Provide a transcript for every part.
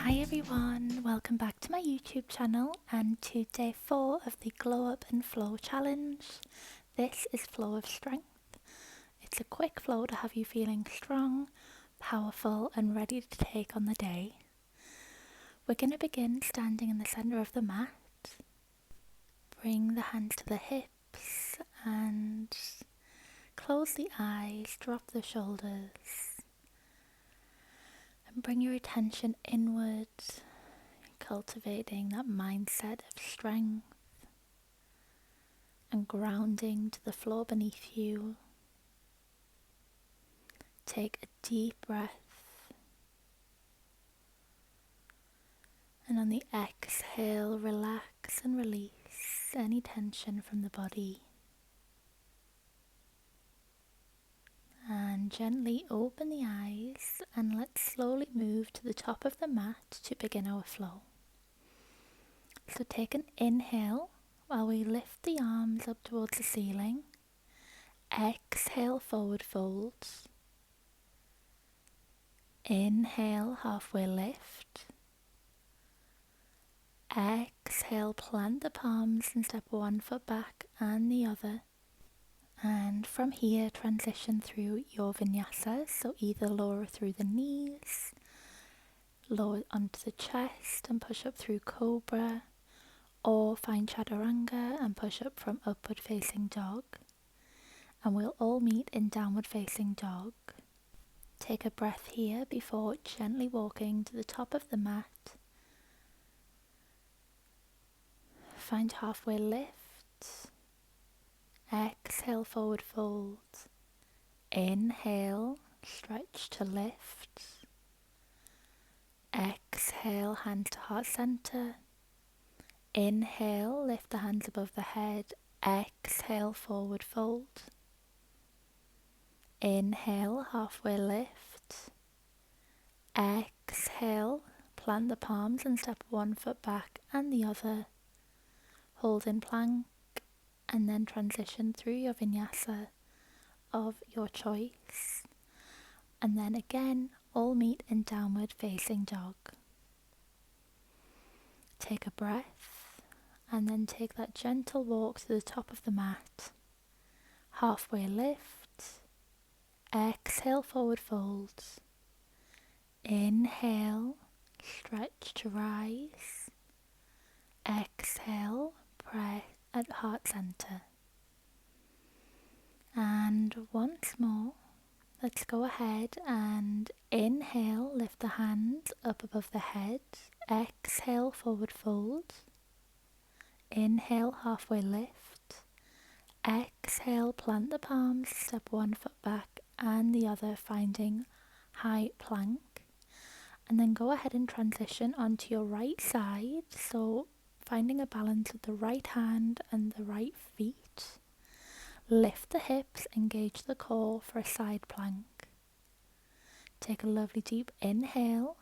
Hi everyone, welcome back to my YouTube channel and to day 4 of the Glow Up and Flow challenge. This is Flow of Strength. It's a quick flow to have you feeling strong, powerful and ready to take on the day. We're going to begin standing in the centre of the mat. Bring the hands to the hips and close the eyes, drop the shoulders. And bring your attention inwards, cultivating that mindset of strength and grounding to the floor beneath you. Take a deep breath, and on the exhale, relax and release any tension from the body. And gently open the eyes and let's slowly move to the top of the mat to begin our flow. So take an inhale while we lift the arms up towards the ceiling. Exhale, forward folds. Inhale, halfway lift. Exhale, plant the palms and step one foot back and the other. And from here, transition through your vinyasa, so either lower through the knees, lower onto the chest and push up through cobra, or find chaturanga and push up from upward facing dog. And we'll all meet in downward facing dog. Take a breath here before gently walking to the top of the mat. Find halfway lift. Exhale, forward fold. Inhale, stretch to lift. Exhale, hands to heart center. Inhale, lift the hands above the head. Exhale, forward fold. Inhale, halfway lift. Exhale, plant the palms and step one foot back and the other. Hold in plank and then transition through your vinyasa of your choice. And then again, all meet in downward facing dog. Take a breath and then take that gentle walk to the top of the mat. Halfway lift. Exhale, forward folds. Inhale, stretch to rise. Exhale, press at heart center. And once more, let's go ahead and inhale, lift the hands up above the head. Exhale, forward fold. Inhale, halfway lift. Exhale, plant the palms, step one foot back and the other, finding high plank. And then go ahead and transition onto your right side, so finding a balance with the right hand and the right feet. Lift the hips, engage the core for a side plank. Take a lovely deep inhale.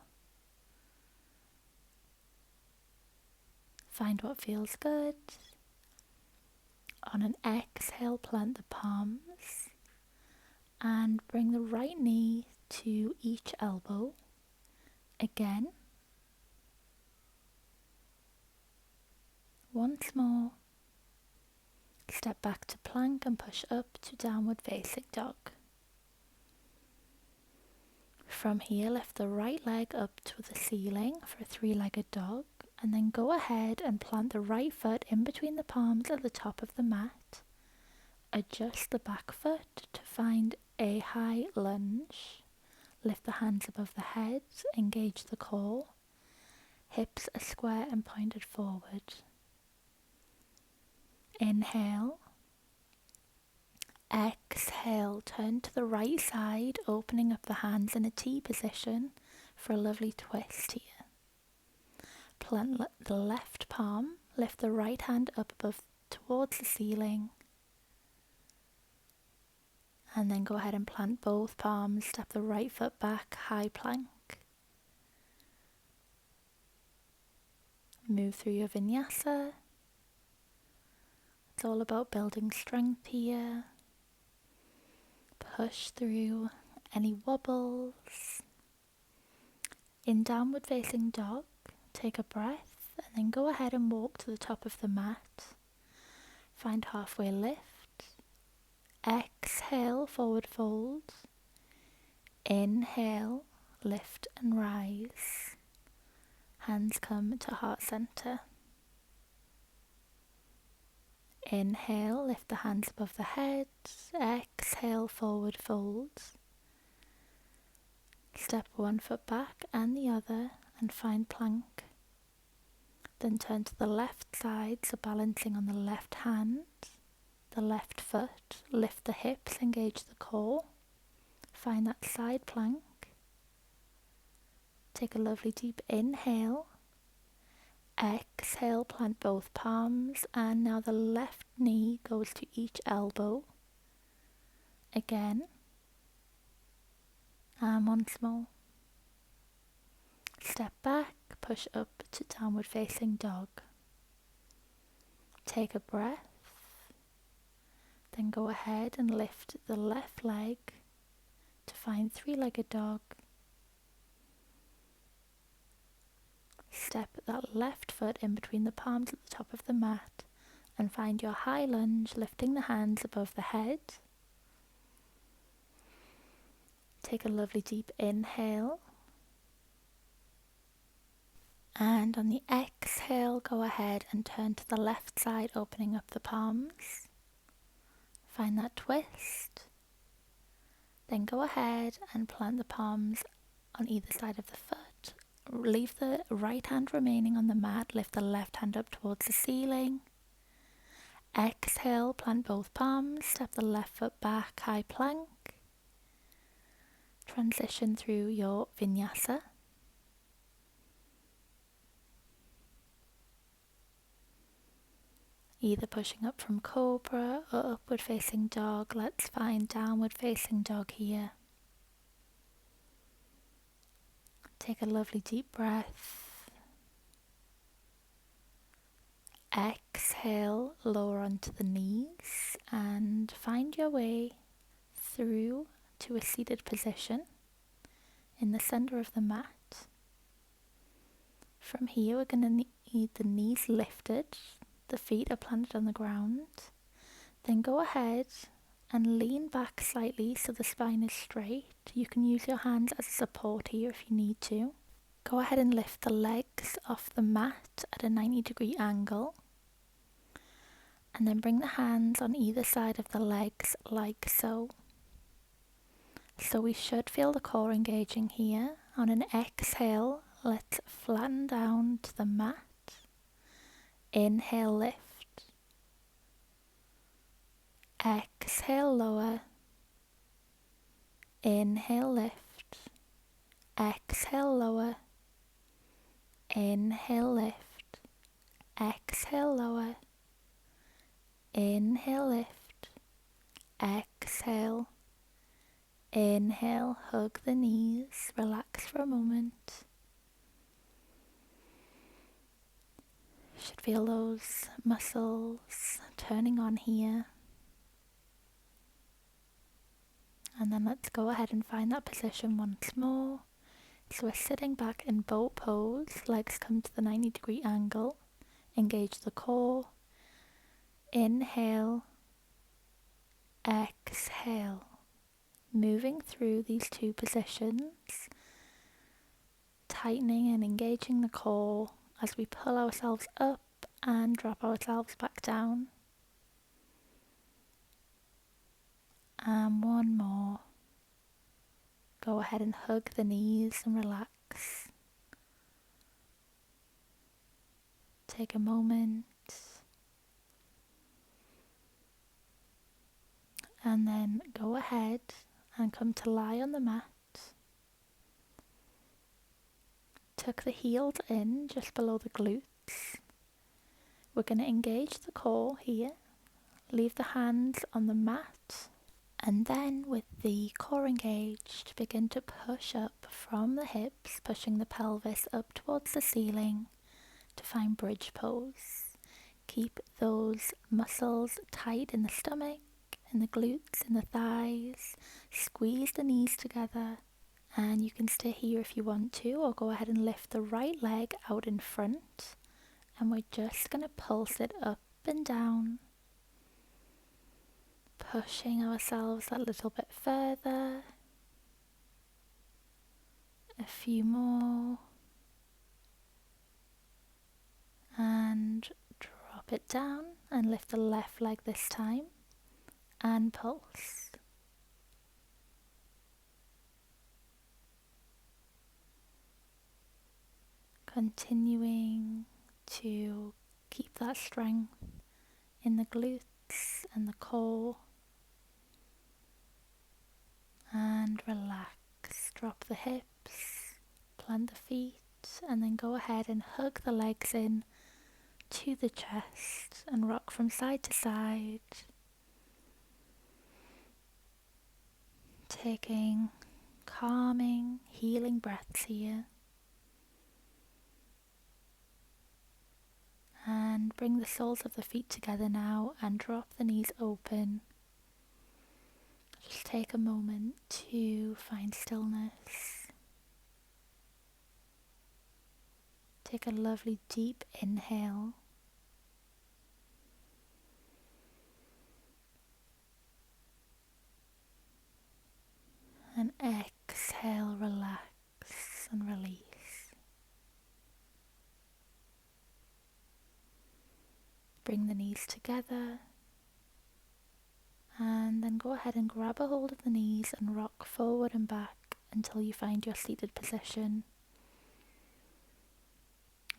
Find what feels good. On an exhale, plant the palms and bring the right knee to each elbow. Again. Once more. Step back to plank and push up to downward facing dog. From here, lift the right leg up to the ceiling for a three-legged dog, and then go ahead and plant the right foot in between the palms at the top of the mat. Adjust the back foot to find a high lunge. Lift the hands above the head, engage the core. Hips are square and pointed forward. Inhale. Exhale, turn to the right side, opening up the hands in a T position for a lovely twist here. Plant the left palm, lift the right hand up above towards the ceiling. And then go ahead and plant both palms, step the right foot back, high plank. Move through your vinyasa. It's all about building strength here. Push through any wobbles. In downward facing dog, take a breath and then go ahead and walk to the top of the mat. Find halfway lift. Exhale, forward fold. Inhale, lift and rise. Hands come to heart center. Inhale, lift the hands above the head. Exhale, forward fold. Step one foot back and the other and find plank. Then turn to the left side, so balancing on the left hand, the left foot, lift the hips, engage the core. Find that side plank. Take a lovely deep inhale. Exhale, plant both palms, and now the left knee goes to each elbow. Again. And once more. Step back, push up to downward facing dog. Take a breath. Then go ahead and lift the left leg to find three-legged dog. Step that left foot in between the palms at the top of the mat and find your high lunge, lifting the hands above the head. Take a lovely deep inhale. And on the exhale, go ahead and turn to the left side, opening up the palms. Find that twist. Then go ahead and plant the palms on either side of the foot. Leave the right hand remaining on the mat, lift the left hand up towards the ceiling. Exhale, plant both palms, step the left foot back, high plank. Transition through your vinyasa. Either pushing up from cobra or upward facing dog. Let's find downward facing dog here. Take a lovely deep breath. Exhale, lower onto the knees and find your way through to a seated position in the center of the mat. From here, we're going to need the knees lifted, the feet are planted on the ground. Then go ahead and lean back slightly so the spine is straight. You can use your hands as a support here if you need to. Go ahead and lift the legs off the mat at a 90-degree angle. And then bring the hands on either side of the legs like so. So we should feel the core engaging here. On an exhale, let's flatten down to the mat. Inhale, lift. Exhale, lower. Inhale, lift. Exhale, lower. Inhale, lift. Exhale, lower. Inhale, lift. Exhale. Inhale, hug the knees, relax for a moment. You should feel those muscles turning on here. And then let's go ahead and find that position once more. So we're sitting back in boat pose, legs come to the 90-degree angle, engage the core. Inhale, exhale. Moving through these two positions, tightening and engaging the core as we pull ourselves up and drop ourselves back down. And one more. Go ahead and hug the knees and relax. Take a moment. And then go ahead and come to lie on the mat. Tuck the heels in just below the glutes. We're going to engage the core here. Leave the hands on the mat. And then with the core engaged, begin to push up from the hips, pushing the pelvis up towards the ceiling to find bridge pose. Keep those muscles tight in the stomach, in the glutes, in the thighs. Squeeze the knees together And you can stay here if you want to, or go ahead and lift the right leg out in front. And we're just going to pulse it up and down, pushing ourselves a little bit further. A few more. And drop it down and lift the left leg this time and pulse. Continuing to keep that strength in the glutes and the core. And relax. Drop the hips, plant the feet, and then go ahead and hug the legs in to the chest and rock from side to side. Taking calming, healing breaths here. And bring the soles of the feet together now and drop the knees open. Just take a moment to find stillness. Take a lovely deep inhale. And exhale, relax and release. Bring the knees together. And then go ahead and grab a hold of the knees and rock forward and back until you find your seated position.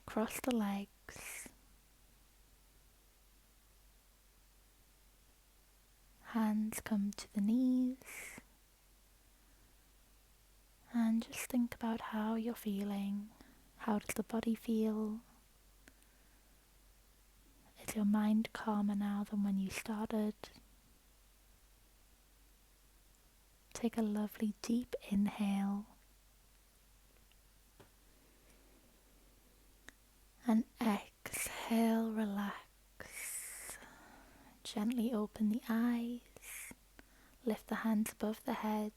Cross the legs. Hands come to the knees. And just think about how you're feeling. How does the body feel? Is your mind calmer now than when you started? Take a lovely deep inhale. And exhale, relax. Gently open the eyes. Lift the hands above the head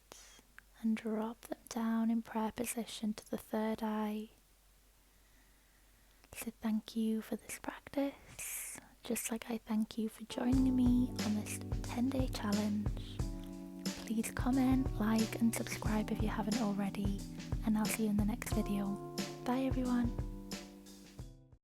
and drop them down in prayer position to the third eye. So thank you for this practice, just like I thank you for joining me on this 10-day challenge. Please comment, like and subscribe if you haven't already, and I'll see you in the next video. Bye everyone.